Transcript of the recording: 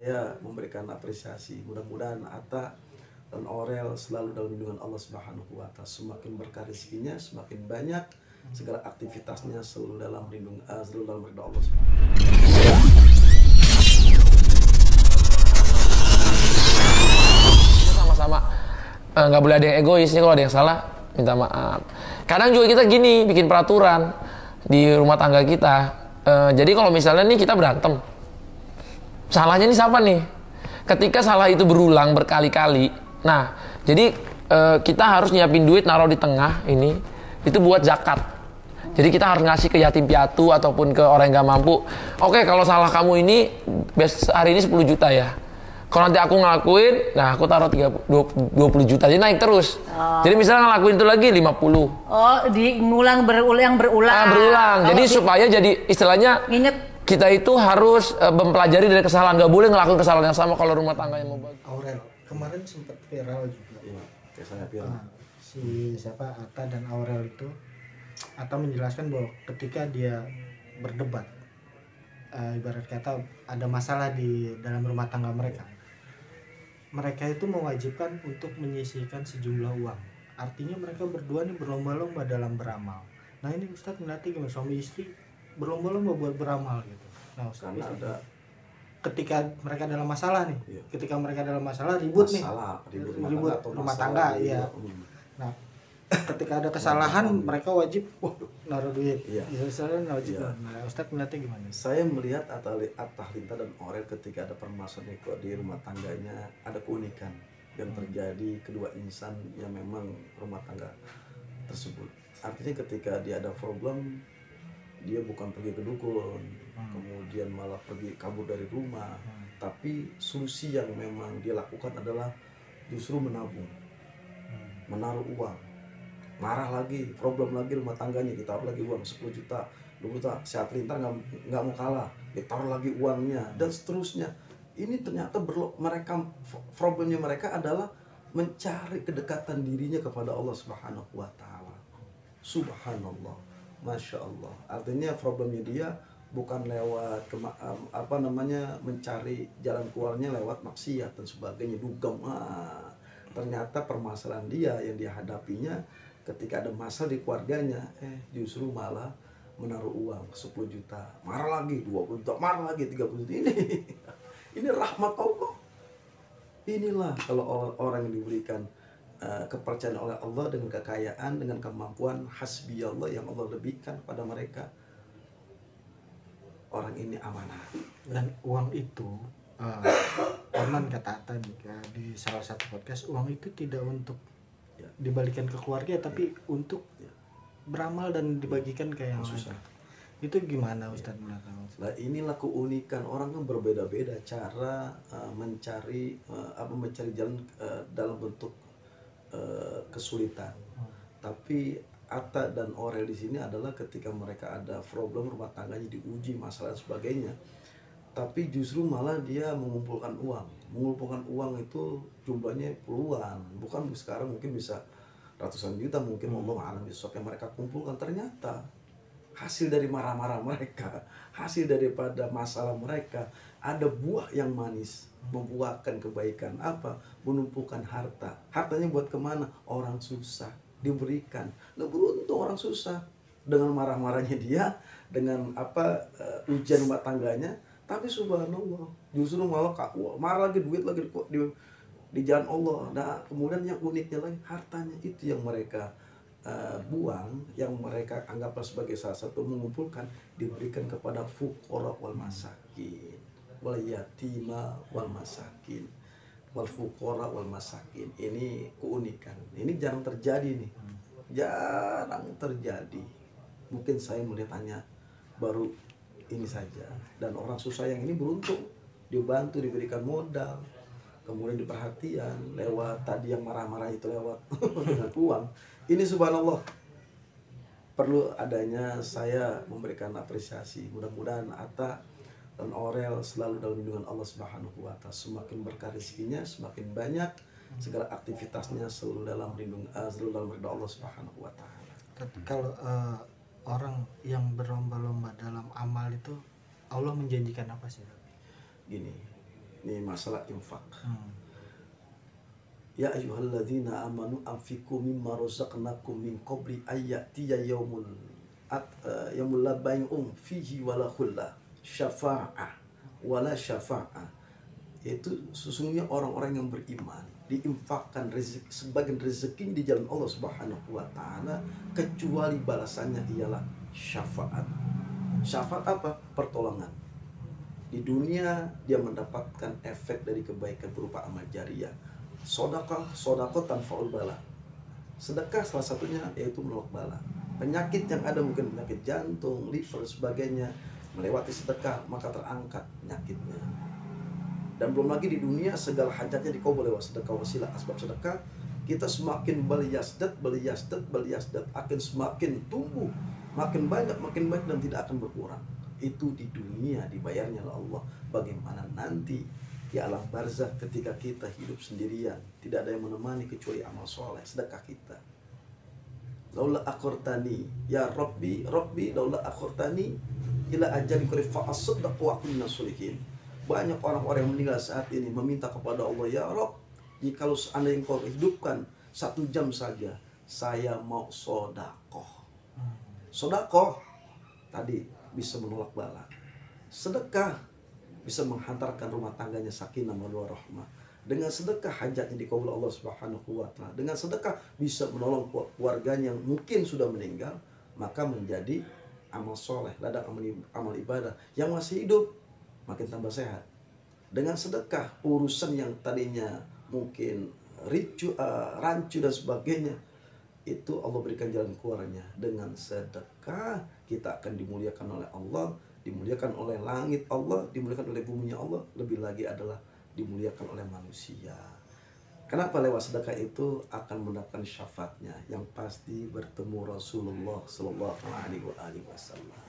Saya memberikan apresiasi, mudah-mudahan Atta dan Aurel selalu dalam lindungan Allah Subhanahu wa Ta'ala. Semakin berkah rezekinya, semakin banyak segala aktivitasnya selalu dalam selalu dalam ridha Allah Subhanahu wa Ta'ala. Sama-sama nggak boleh ada yang egois nih, kalau ada yang salah minta maaf. Kadang juga kita gini bikin peraturan di rumah tangga kita. Jadi kalau misalnya nih kita berantem, salahnya nih siapa nih? Ketika salah itu berulang berkali-kali, nah jadi kita harus nyiapin duit naruh di tengah ini, itu buat zakat. Jadi kita harus ngasih ke yatim piatu ataupun ke orang yang gak mampu. Oke, kalau salah kamu ini hari ini 10 juta ya. Kalau nanti aku ngelakuin, nah aku taruh 20 juta, jadi naik terus. Jadi misalnya ngelakuin itu lagi 50. Oh, berulang. Berulang. Jadi supaya jadi istilahnya inget. Kita itu harus mempelajari dari kesalahan, nggak boleh ngelakuin kesalahan yang sama kalau rumah tangganya mau bagus. Aurel, kemarin sempat viral juga. Iya, kayak saya bilang. Si siapa Atta dan Aurel itu, Atta menjelaskan bahwa ketika dia berdebat, ibarat kata ada masalah di dalam rumah tangga mereka, mereka itu mewajibkan untuk menyisihkan sejumlah uang. Artinya mereka berdua nih berlomba-lomba dalam beramal. Nah ini Ustadz melatih gimana suami istri berlomba-lomba buat beramal gitu. Nah Ustadz, ketika mereka dalam masalah nih, iya. Ketika mereka dalam masalah ribut ribut rumah tangga, iya. Nah ketika ada kesalahan mereka wajib naruh duit. Iya. Misalnya wajib. Iya. Nah Ustadz melihatnya gimana? Saya melihat Atta Halilintar dan Aurel ketika ada permasalahan di rumah tangganya, ada keunikan yang terjadi kedua insan yang memang rumah tangga tersebut. Artinya ketika dia ada problem, dia bukan pergi ke dukun, kemudian malah pergi kabur dari rumah, tapi solusi yang memang dia lakukan adalah justru menabung, menaruh uang. Marah lagi, problem lagi rumah tangganya, ditaruh lagi uang 10 juta, 20 juta, si Halilintar nggak mau kalah, ditaruh lagi uangnya, dan seterusnya. Ini ternyata problemnya mereka adalah mencari kedekatan dirinya kepada Allah Subhanahu wa Ta'ala. Subhanallah. Masya Allah. Artinya problemnya dia bukan lewat mencari jalan keluarnya lewat maksiat dan sebagainya, dugem. Ternyata permasalahan dia yang dia hadapinya ketika ada masalah di keluarganya, justru malah menaruh uang 10 juta, marah lagi 20 juta, marah lagi 30 juta. Ini rahmat Allah. Inilah kalau orang yang diberikan kepercayaan oleh Allah dengan kekayaan, dengan kemampuan, hasbi Allah yang Allah lebihkan pada mereka. Orang ini amanah. Dan uang itu, Oman kata Atta di salah satu podcast, uang itu tidak untuk dibalikan ke keluarga, tapi untuk beramal dan dibagikan ke yang susah. Itu gimana Ustadz melihatnya? Nah inilah keunikan orang kan berbeda-beda cara mencari jalan dalam bentuk kesulitan. Tapi Atta dan Aurel di sini adalah ketika mereka ada problem rumah tangganya diuji masalah dan sebagainya, tapi justru malah dia mengumpulkan uang itu jumlahnya puluhan, bukan sekarang mungkin bisa ratusan juta, mungkin Allah alam besok yang mereka kumpulkan. Ternyata hasil dari marah-marah mereka, hasil daripada masalah mereka, ada buah yang manis, membuahkan kebaikan. Apa? Menumpukan harta. Hartanya buat kemana? Orang susah diberikan. Nah beruntung orang susah dengan marah-marahnya dia, dengan ujian rumah tangganya, tapi subhanallah justru malah marah lagi, duit lagi di jalan Allah. Nah kemudian yang uniknya lagi, hartanya itu yang mereka buang, yang mereka anggaplah sebagai salah satu mengumpulkan, diberikan kepada fuqara wal masakin, wal yatima wal masakin, wal fuqara wal masakin. Ini keunikan. Ini jarang terjadi nih. Jarang terjadi. Mungkin saya melihatnya baru ini saja. Dan orang susah yang ini beruntung, dibantu, diberikan modal, kemudian diperhatian lewat tadi yang marah-marah itu lewat dengan uang. Ini subhanallah, perlu adanya saya memberikan apresiasi. Mudah-mudahan Atta dan Aurel selalu dalam lindungan Allah Subhanahu wa Ta'ala. Semakin berkah rezekinya, semakin banyak segala aktivitasnya selalu dalam ridha Allah Subhanahu wa Ta'ala. Kalau orang yang berlomba-lomba dalam amal itu, Allah menjanjikan apa sih? Gini, Ini masalah infak. Ya ayyuhalladzina amanu anfiqu mimma razaqnakum min qabli ayyatiya yaumul la bay'un fihi wala khullah syafa'ah wala syafa'ah. Yaitu sesungguhnya orang-orang yang beriman diinfakkan rezeki, sebagian rezeki di jalan Allah Subhanahu wa taala, kecuali balasannya ialah syafaat. Syafaat apa? Pertolongan. Di dunia dia mendapatkan efek dari kebaikan berupa amal jariah. Sodakah tanfa'ul bala. Sedekah salah satunya yaitu menolak bala. Penyakit yang ada mungkin penyakit jantung, liver, sebagainya, melewati sedekah maka terangkat penyakitnya. Dan belum lagi di dunia segala hajatnya dikabul lewat sedekah wasilah asbab sedekah. Kita semakin baliyasdat akan semakin tumbuh, makin banyak dan tidak akan berkurang. Itu di dunia dibayarnya oleh Allah. Bagaimana nanti di alam barzakh ketika kita hidup sendirian, tidak ada yang menemani kecuali amal soleh, sedekah kita. Laula akhirtani ya Rabbi laula akhirtani ila ajalin qarib fa asaddaq wa akun minas sholihin. Banyak orang-orang yang meninggal saat ini meminta kepada Allah, ya Rabb, jikalau seandainya Engkau hidupkan 1 jam saja, saya mau sodakoh. Sodakoh tadi bisa menolak bala. Sedekah bisa menghantarkan rumah tangganya sakinah mawaddah rahmah. Dengan sedekah hajatnya dikabul Allah Subhanahu wa taala. Dengan sedekah bisa menolong keluarganya yang mungkin sudah meninggal, maka menjadi amal soleh, ladang amal ibadah. Yang masih hidup makin tambah sehat. Dengan sedekah urusan yang tadinya mungkin rancu dan sebagainya, itu Allah berikan jalan keluarnya. Dengan sedekah kita akan dimuliakan oleh Allah, dimuliakan oleh langit Allah, dimuliakan oleh buminya Allah, lebih lagi adalah dimuliakan oleh manusia. Kenapa lewat sedekah itu akan mendapatkan syafaatnya yang pasti bertemu Rasulullah Sallallahu Alaihi Wasallam.